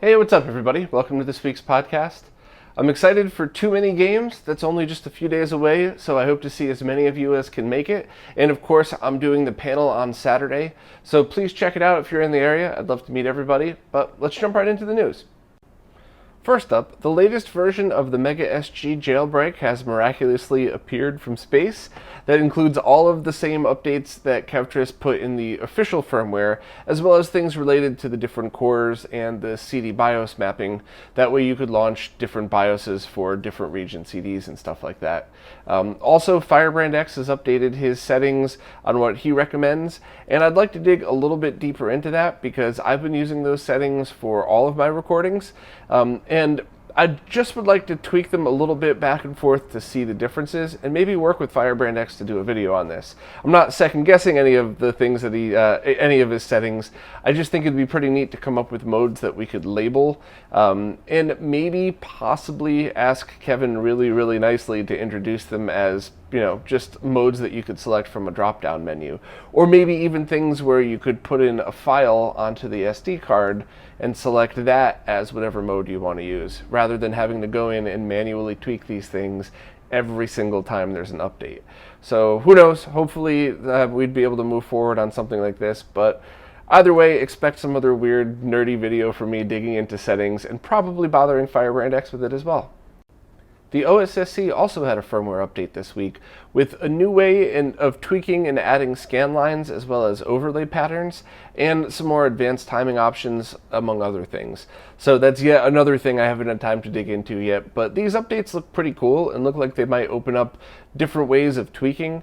Hey, what's up everybody? Welcome to this week's podcast. I'm excited for Too Many Games. That's only just a few days away, so I hope to see as many of you as can make it. And of course, I'm doing the panel on Saturday, so please check it out if you're in the area. I'd love to meet everybody, but let's jump right into the news. First up, the latest version of the Mega SG Jailbreak has miraculously appeared from space. That includes all of the same updates that Kevtris put in the official firmware, as well as things related to the different cores and the CD BIOS mapping. That way you could launch different BIOSes for different region CDs and stuff like that. Also, Firebrand X has updated his settings on what he recommends, and I'd like to dig a little bit deeper into that because I've been using those settings for all of my recordings. And I just would like to tweak them a little bit back and forth to see the differences and maybe work with Firebrand X to do a video on this. I'm not second guessing any of the things that any of his settings. I just think it'd be pretty neat to come up with modes that we could label and maybe possibly ask Kevin really nicely to introduce them as, you know, just modes that you could select from a drop-down menu. Or maybe even things where you could put in a file onto the SD card and select that as whatever mode you want to use, rather than having to go in and manually tweak these things every single time there's an update. So who knows, hopefully we'd be able to move forward on something like this, but either way, expect some other weird nerdy video from me digging into settings and probably bothering Firebrand X with it as well. The OSSC also had a firmware update this week with a new way of tweaking and adding scan lines as well as overlay patterns and some more advanced timing options, among other things. So that's yet another thing I haven't had time to dig into yet, but these updates look pretty cool and look like they might open up different ways of tweaking.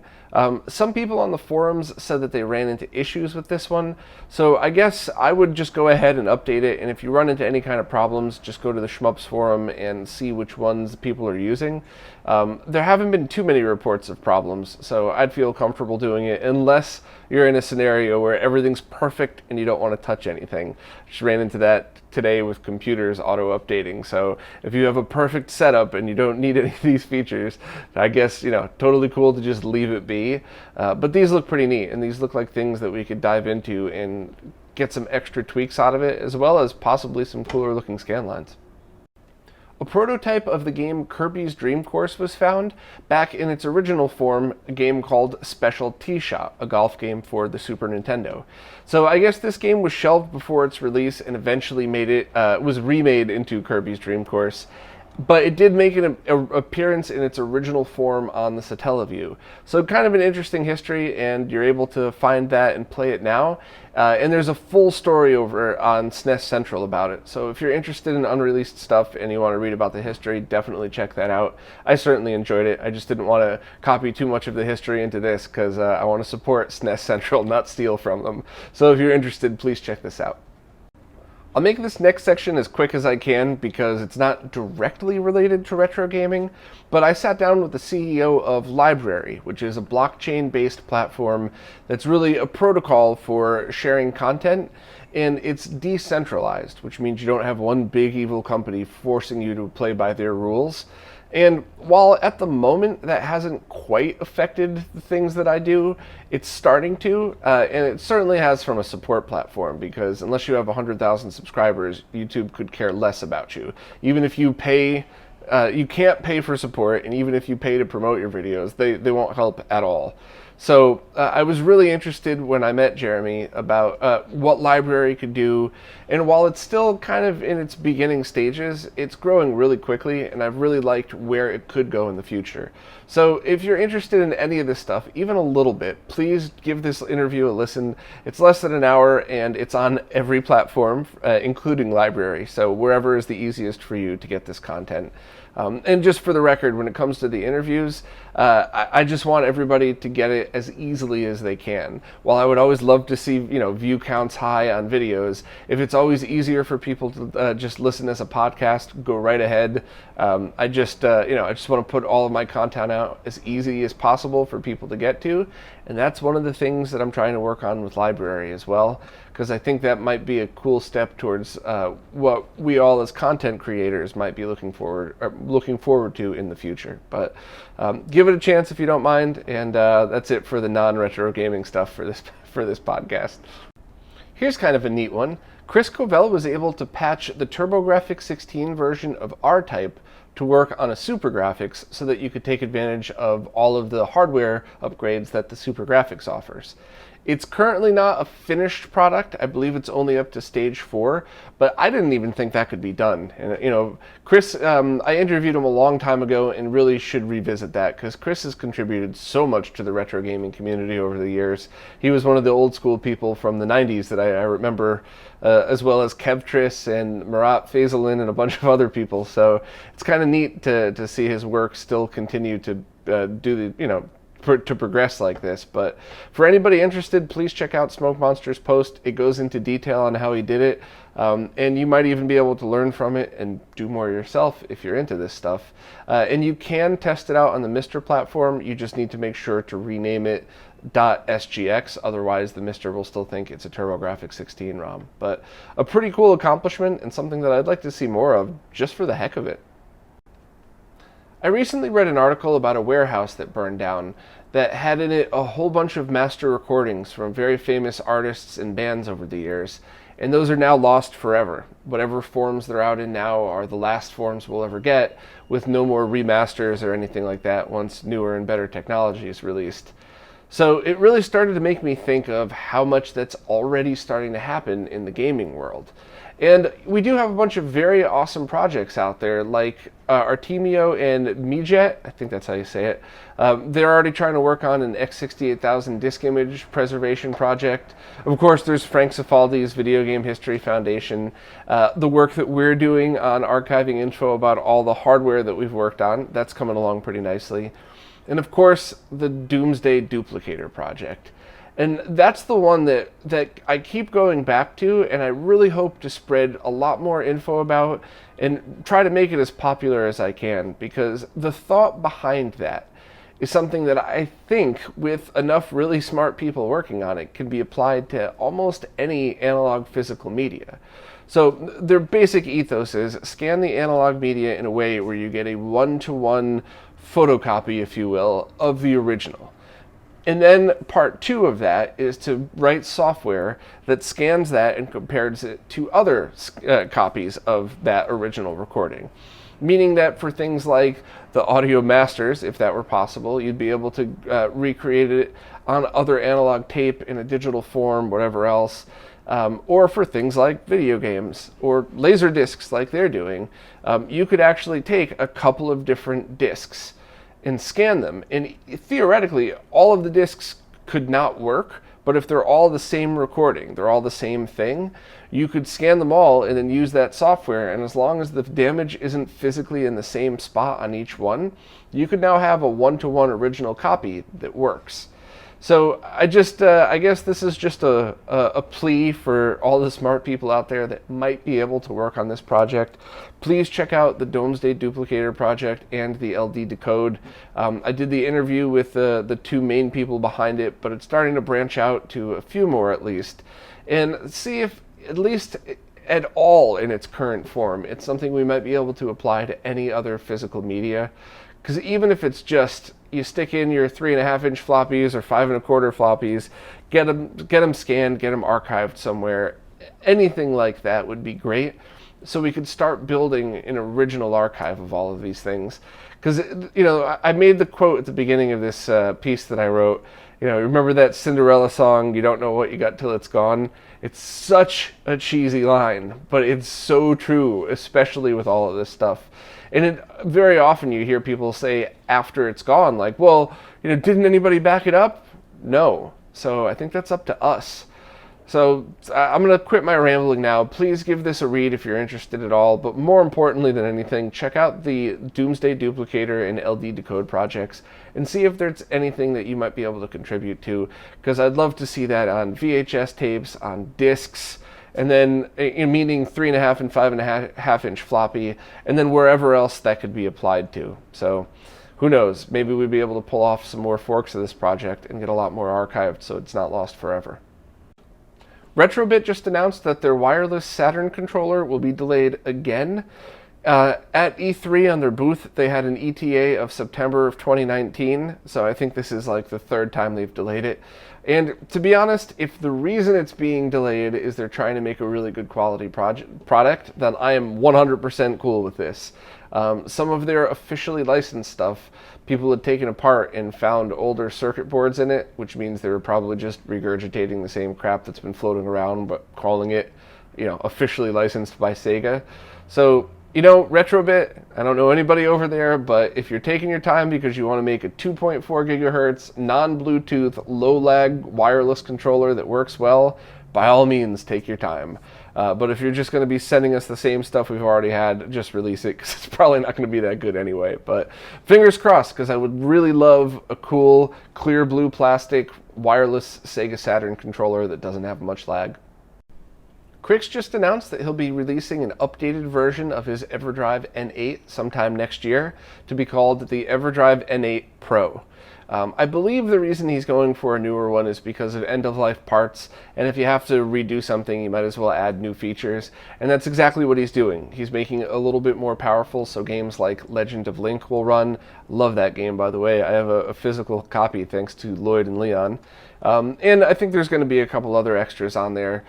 Some people on the forums said that they ran into issues with this one, so I guess I would just go ahead and update it, and if you run into any kind of problems, just go to the Shmups forum and see which ones people are using. There haven't been too many reports of problems, so I'd feel comfortable doing it unless you're in a scenario where everything's perfect and you don't want to touch anything. Just ran into that today with computers auto-updating, so if you have a perfect setup and you don't need any of these features, I guess, you know, totally cool to just leave it be. But these look pretty neat, and these look like things that we could dive into and get some extra tweaks out of it, as well as possibly some cooler looking scan lines. A prototype of the game Kirby's Dream Course was found back in its original form, a game called Special Tee-Shot, a golf game for the Super Nintendo. So I guess this game was shelved before its release and eventually was remade into Kirby's Dream Course. But it did make an appearance in its original form on the Satellaview. So kind of an interesting history, and you're able to find that and play it now. And there's a full story over on SNES Central about it. So if you're interested in unreleased stuff and you want to read about the history, definitely check that out. I certainly enjoyed it. I just didn't want to copy too much of the history into this because I want to support SNES Central, not steal from them. So if you're interested, please check this out. I'll make this next section as quick as I can because it's not directly related to retro gaming, but I sat down with the CEO of LBRY, which is a blockchain-based platform that's really a protocol for sharing content, and it's decentralized, which means you don't have one big evil company forcing you to play by their rules. And while at the moment that hasn't quite affected the things that I do, it's starting to, and it certainly has from a support platform, because unless you have 100,000 subscribers, YouTube could care less about you. Even if you pay, you can't pay for support, and even if you pay to promote your videos, they won't help at all. So I was really interested when I met Jeremy about what LBRY could do, and while it's still kind of in its beginning stages, it's growing really quickly, and I've really liked where it could go in the future. So if you're interested in any of this stuff, even a little bit, please give this interview a listen. It's less than an hour, and it's on every platform, including LBRY, so wherever is the easiest for you to get this content. And just for the record, when it comes to the interviews, I just want everybody to get it as easily as they can. While I would always love to see, you know, view counts high on videos, if it's always easier for people to just listen as a podcast, go right ahead. I just want to put all of my content out as easy as possible for people to get to, and that's one of the things that I'm trying to work on with LBRY as well, because I think that might be a cool step towards what we all as content creators might be looking forward to in the future. But give it a chance if you don't mind, and that's it for the non-retro gaming stuff for this podcast. Here's kind of a neat one. Chris Covell was able to patch the TurboGrafx 16 version of R-Type to work on a Supergrafx so that you could take advantage of all of the hardware upgrades that the Supergrafx offers. It's currently not a finished product. I believe it's only up to stage 4, but I didn't even think that could be done. And Chris, I interviewed him a long time ago and really should revisit that because Chris has contributed so much to the retro gaming community over the years. He was one of the old school people from the 90s that I remember, as well as Kevtris and Marat Faisalin and a bunch of other people. So it's kind of neat to see his work still continue to to progress like this. But for anybody interested, please check out Smoke Monster's post. It goes into detail on how he did it, and you might even be able to learn from it and do more yourself if you're into this stuff. And you can test it out on the Mister platform. You just need to make sure to rename it .sgx, otherwise the Mister will still think it's a TurboGrafx 16 ROM. But a pretty cool accomplishment and something that I'd like to see more of just for the heck of it. I recently read an article about a warehouse that burned down that had in it a whole bunch of master recordings from very famous artists and bands over the years, and those are now lost forever. Whatever forms they're out in now are the last forms we'll ever get, with no more remasters or anything like that once newer and better technology is released. So it really started to make me think of how much that's already starting to happen in the gaming world. And we do have a bunch of very awesome projects out there, like Artemio and Mijet, I think that's how you say it. They're already trying to work on an X68000 disk image preservation project. Of course, there's Frank Cifaldi's Video Game History Foundation, the work that we're doing on archiving info about all the hardware that we've worked on. That's coming along pretty nicely. And of course, the Doomsday Duplicator project. And that's the one that I keep going back to, and I really hope to spread a lot more info about and try to make it as popular as I can, because the thought behind that is something that I think, with enough really smart people working on it, can be applied to almost any analog physical media. So their basic ethos is scan the analog media in a way where you get a one-to-one photocopy, if you will, of the original. And then part 2 of that is to write software that scans that and compares it to other copies of that original recording. Meaning that for things like the audio masters, if that were possible, you'd be able to recreate it on other analog tape in a digital form, whatever else. Or for things like video games or laser discs like they're doing, you could actually take a couple of different discs and scan them. And theoretically, all of the discs could not work, but if they're all the same recording, they're all the same thing, you could scan them all and then use that software, and as long as the damage isn't physically in the same spot on each one, you could now have a one-to-one original copy that works. So I guess this is just a plea for all the smart people out there that might be able to work on this project. Please check out the Doomsday Duplicator project and the LD Decode. I did the interview with the 2 main people behind it, but it's starting to branch out to a few more at least, and see if at least at all in its current form, it's something we might be able to apply to any other physical media. Because even if it's just you stick in your 3.5-inch floppies or 5.25 floppies, get them scanned, get them archived somewhere, anything like that would be great. So we could start building an original archive of all of these things. Because I made the quote at the beginning of this piece that I wrote. Remember that Cinderella song, "You don't know what you got till it's gone"? It's such a cheesy line, but it's so true, especially with all of this stuff. And very often you hear people say after it's gone, like, well, didn't anybody back it up? No. So I think that's up to us. So I'm going to quit my rambling now. Please give this a read if you're interested at all. But more importantly than anything, check out the Doomsday Duplicator and LD Decode projects and see if there's anything that you might be able to contribute to. Because I'd love to see that on VHS tapes, on discs, and then meaning 3.5 and 5.5-inch floppy, and then wherever else that could be applied to. So who knows? Maybe we'd be able to pull off some more forks of this project and get a lot more archived so it's not lost forever. Retrobit just announced that their wireless Saturn controller will be delayed again. At E3 on their booth, they had an ETA of September of 2019, so I think this is like the 3rd time they've delayed it. And to be honest, if the reason it's being delayed is they're trying to make a really good quality product, then I am 100% cool with this. Some of their officially licensed stuff, people had taken apart and found older circuit boards in it, which means they were probably just regurgitating the same crap that's been floating around, but calling it, officially licensed by Sega. So, Retrobit, I don't know anybody over there, but if you're taking your time because you want to make a 2.4 gigahertz, non-Bluetooth, low-lag wireless controller that works well, by all means, take your time. But if you're just going to be sending us the same stuff we've already had, just release it, because it's probably not going to be that good anyway. But fingers crossed, because I would really love a cool, clear blue plastic, wireless Sega Saturn controller that doesn't have much lag. Krikzz just announced that he'll be releasing an updated version of his Everdrive N8 sometime next year to be called the Everdrive N8 Pro. I believe the reason he's going for a newer one is because of end-of-life parts, and if you have to redo something, you might as well add new features, and that's exactly what he's doing. He's making it a little bit more powerful, so games like Legend of Link will run. Love that game, by the way. I have a physical copy thanks to Lloyd and Leon. And I think there's going to be a couple other extras on there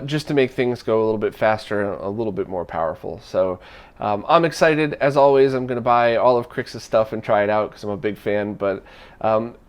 just to make things go a little bit faster and a little bit more powerful. So I'm excited. As always, I'm going to buy all of Krikzz's stuff and try it out because I'm a big fan, but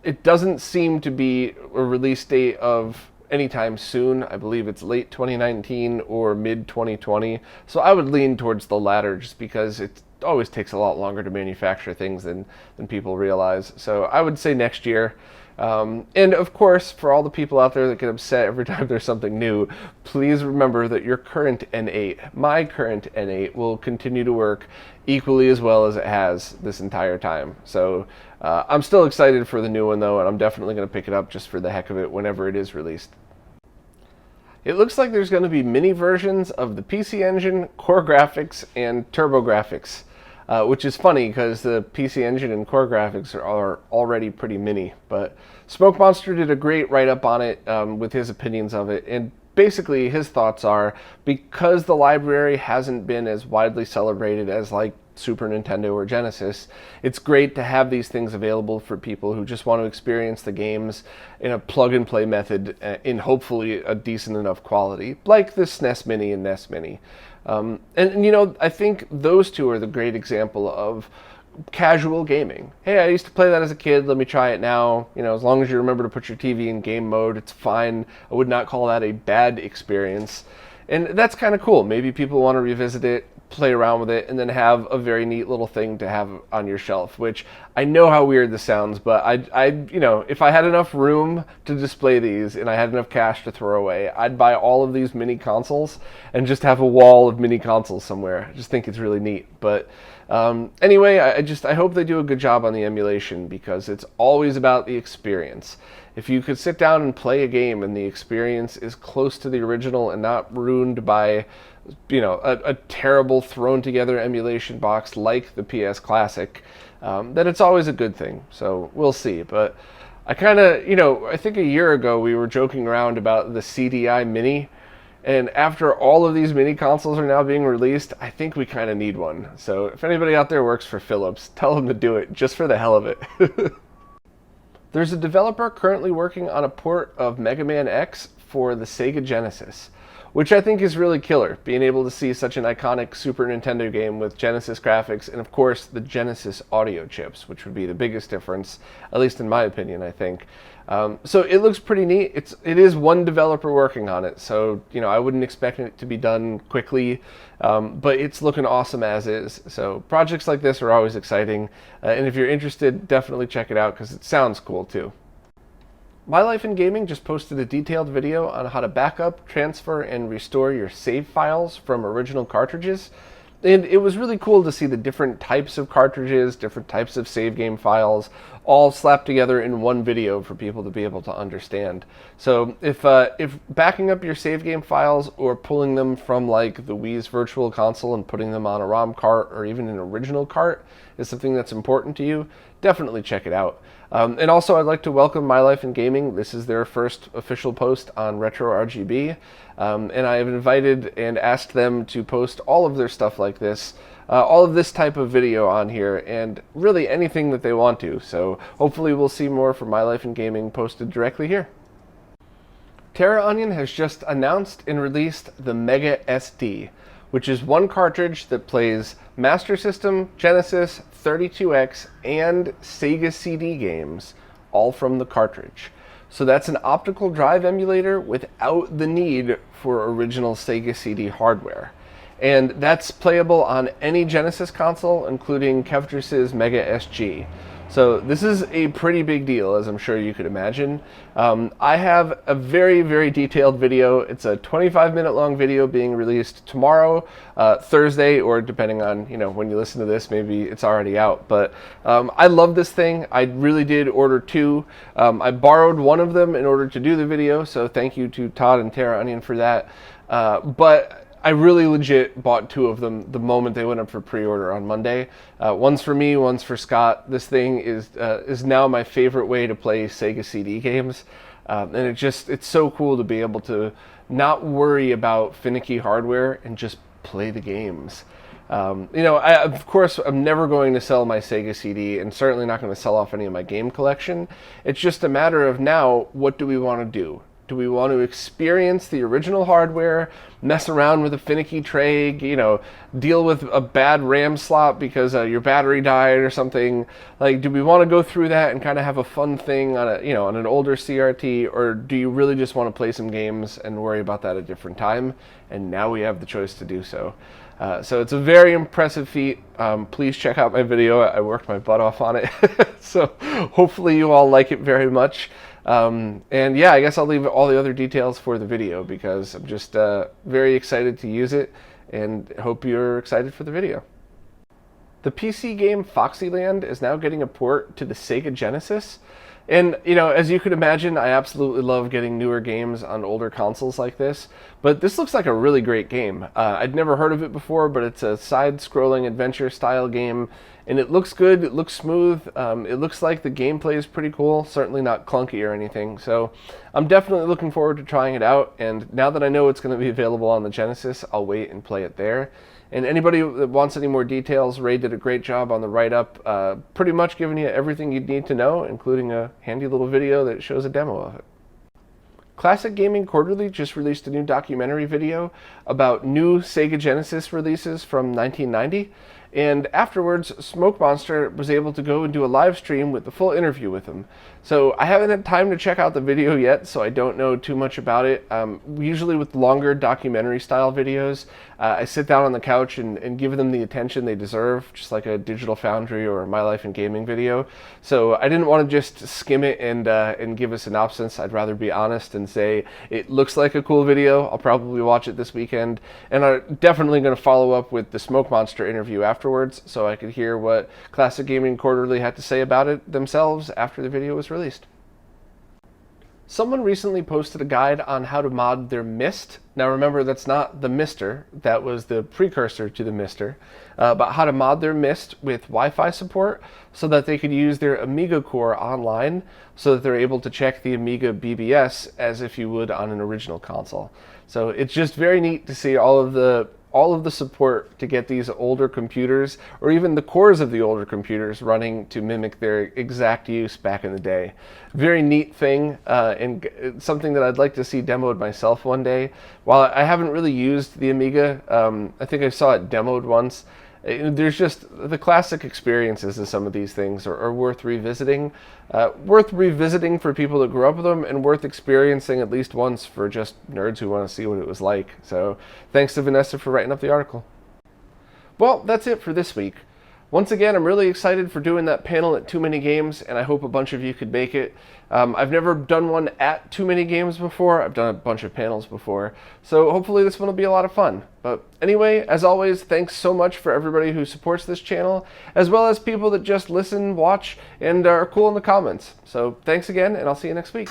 it doesn't seem to be a release date of anytime soon. I believe it's late 2019 or mid 2020. So I would lean towards the latter just because it always takes a lot longer to manufacture things than people realize. So I would say next year. And of course, for all the people out there that get upset every time there's something new, please remember that your current N8, my current N8, will continue to work equally as well as it has this entire time. So I'm still excited for the new one though, and I'm definitely going to pick it up just for the heck of it whenever it is released. It looks like there's going to be mini versions of the PC Engine, Core Graphics, and TurboGrafx. Which is funny because the PC Engine and Core Graphics are already pretty mini. But Smoke Monster did a great write-up on it with his opinions of it. And basically his thoughts are, because the library hasn't been as widely celebrated as like Super Nintendo or Genesis, it's great to have these things available for people who just want to experience the games in a plug-and-play method in hopefully a decent enough quality, like the SNES Mini and NES Mini. And I think those two are the great example of casual gaming. Hey, I used to play that as a kid, let me try it now. As long as you remember to put your TV in game mode, it's fine. I would not call that a bad experience. And that's kind of cool. Maybe people want to revisit it, play around with it, and then have a very neat little thing to have on your shelf, which I know how weird this sounds, but if I had enough room to display these and I had enough cash to throw away, I'd buy all of these mini consoles and just have a wall of mini consoles somewhere. I just think it's really neat. But anyway, I hope they do a good job on the emulation because it's always about the experience. If you could sit down and play a game and the experience is close to the original and not ruined by a terrible thrown together emulation box like the PS Classic, then it's always a good thing. So we'll see. But I kind of, I think a year ago we were joking around about the CDI Mini, and after all of these mini consoles are now being released, I think we kind of need one. So if anybody out there works for Philips, tell them to do it just for the hell of it. There's a developer currently working on a port of Mega Man X for the Sega Genesis, which I think is really killer, being able to see such an iconic Super Nintendo game with Genesis graphics and of course the Genesis audio chips, which would be the biggest difference, at least in my opinion, I think. So it looks pretty neat. It is one developer working on it, so I wouldn't expect it to be done quickly, but it's looking awesome as is. So projects like this are always exciting, and if you're interested, definitely check it out because it sounds cool too. My Life in Gaming just posted a detailed video on how to backup, transfer, and restore your save files from original cartridges. And it was really cool to see the different types of cartridges, different types of save game files, all slapped together in one video for people to be able to understand. So if backing up your save game files or pulling them from like the Wii's Virtual Console and putting them on a ROM cart or even an original cart is something that's important to you, definitely check it out. And also I'd like to welcome My Life in Gaming. This is their first official post on RetroRGB. And I have invited and asked them to post all of their stuff like this, all of this type of video on here, and really anything that they want to. So hopefully we'll see more from My Life in Gaming posted directly here. Terra Onion has just announced and released the Mega SD, which is one cartridge that plays Master System, Genesis, 32X, and Sega CD games, all from the cartridge. So that's an optical drive emulator without the need for original Sega CD hardware. And that's playable on any Genesis console, including Kevtris's Mega SG. So this is a pretty big deal, as I'm sure you could imagine. I have a very, very detailed video. It's a 25-minute long video being released tomorrow, Thursday, or depending on when you listen to this, maybe it's already out. But I love this thing. I really did order two. I borrowed one of them in order to do the video, so thank you to Todd and Terra Onion for that. But I really legit bought two of them the moment they went up for pre-order on Monday. One's for me, one's for Scott. This thing is now my favorite way to play Sega CD games. And it's so cool to be able to not worry about finicky hardware and just play the games. Of course, I'm never going to sell my Sega CD and certainly not going to sell off any of my game collection. It's just a matter of now, what do we want to do? Do we want to experience the original hardware, mess around with a finicky tray, deal with a bad RAM slot because your battery died or something? Like, do we want to go through that and kind of have a fun thing on on an older CRT, or do you really just want to play some games and worry about that at a different time? And now we have the choice to do so. So it's a very impressive feat. Please check out my video. I worked my butt off on it. So hopefully you all like it very much. And yeah, I guess I'll leave all the other details for the video because I'm just very excited to use it and hope you're excited for the video. The PC game FoxyLand is now getting a port to the Sega Genesis. And, as you could imagine, I absolutely love getting newer games on older consoles like this. But this looks like a really great game. I'd never heard of it before, but it's a side-scrolling adventure-style game. And it looks good, it looks smooth, it looks like the gameplay is pretty cool, certainly not clunky or anything. So I'm definitely looking forward to trying it out. And now that I know it's going to be available on the Genesis, I'll wait and play it there. And anybody that wants any more details, Ray did a great job on the write-up, pretty much giving you everything you'd need to know, including a handy little video that shows a demo of it. Classic Gaming Quarterly just released a new documentary video about new Sega Genesis releases from 1990. And afterwards, Smoke Monster was able to go and do a live stream with the full interview with him. So I haven't had time to check out the video yet, so I don't know too much about it. Usually with longer documentary style videos, I sit down on the couch and give them the attention they deserve, just like a Digital Foundry or My Life in Gaming video. So I didn't want to just skim it and give a synopsis. I'd rather be honest and say it looks like a cool video. I'll probably watch it this weekend, and I'm definitely going to follow up with the Smoke Monster interview afterwards so I could hear what Classic Gaming Quarterly had to say about it themselves after the video was released. Someone recently posted a guide on how to mod their Myst. Now remember, that's not the Mister, that was the precursor to the Mister, but how to mod their Myst with Wi-Fi support so that they could use their Amiga core online so that they're able to check the Amiga BBS as if you would on an original console. So it's just very neat to see all of the support to get these older computers, or even the cores of the older computers, running to mimic their exact use back in the day. Very neat thing, and something that I'd like to see demoed myself one day. While I haven't really used the Amiga, I think I saw it demoed once. There's just the classic experiences of some of these things are worth revisiting. Worth revisiting for people that grew up with them, and worth experiencing at least once for just nerds who want to see what it was like. So thanks to Vanessa for writing up the article. Well, that's it for this week. Once again, I'm really excited for doing that panel at Too Many Games, and I hope a bunch of you could make it. I've never done one at Too Many Games before. I've done a bunch of panels before, so hopefully this one will be a lot of fun. But anyway, as always, thanks so much for everybody who supports this channel, as well as people that just listen, watch, and are cool in the comments. So thanks again, and I'll see you next week.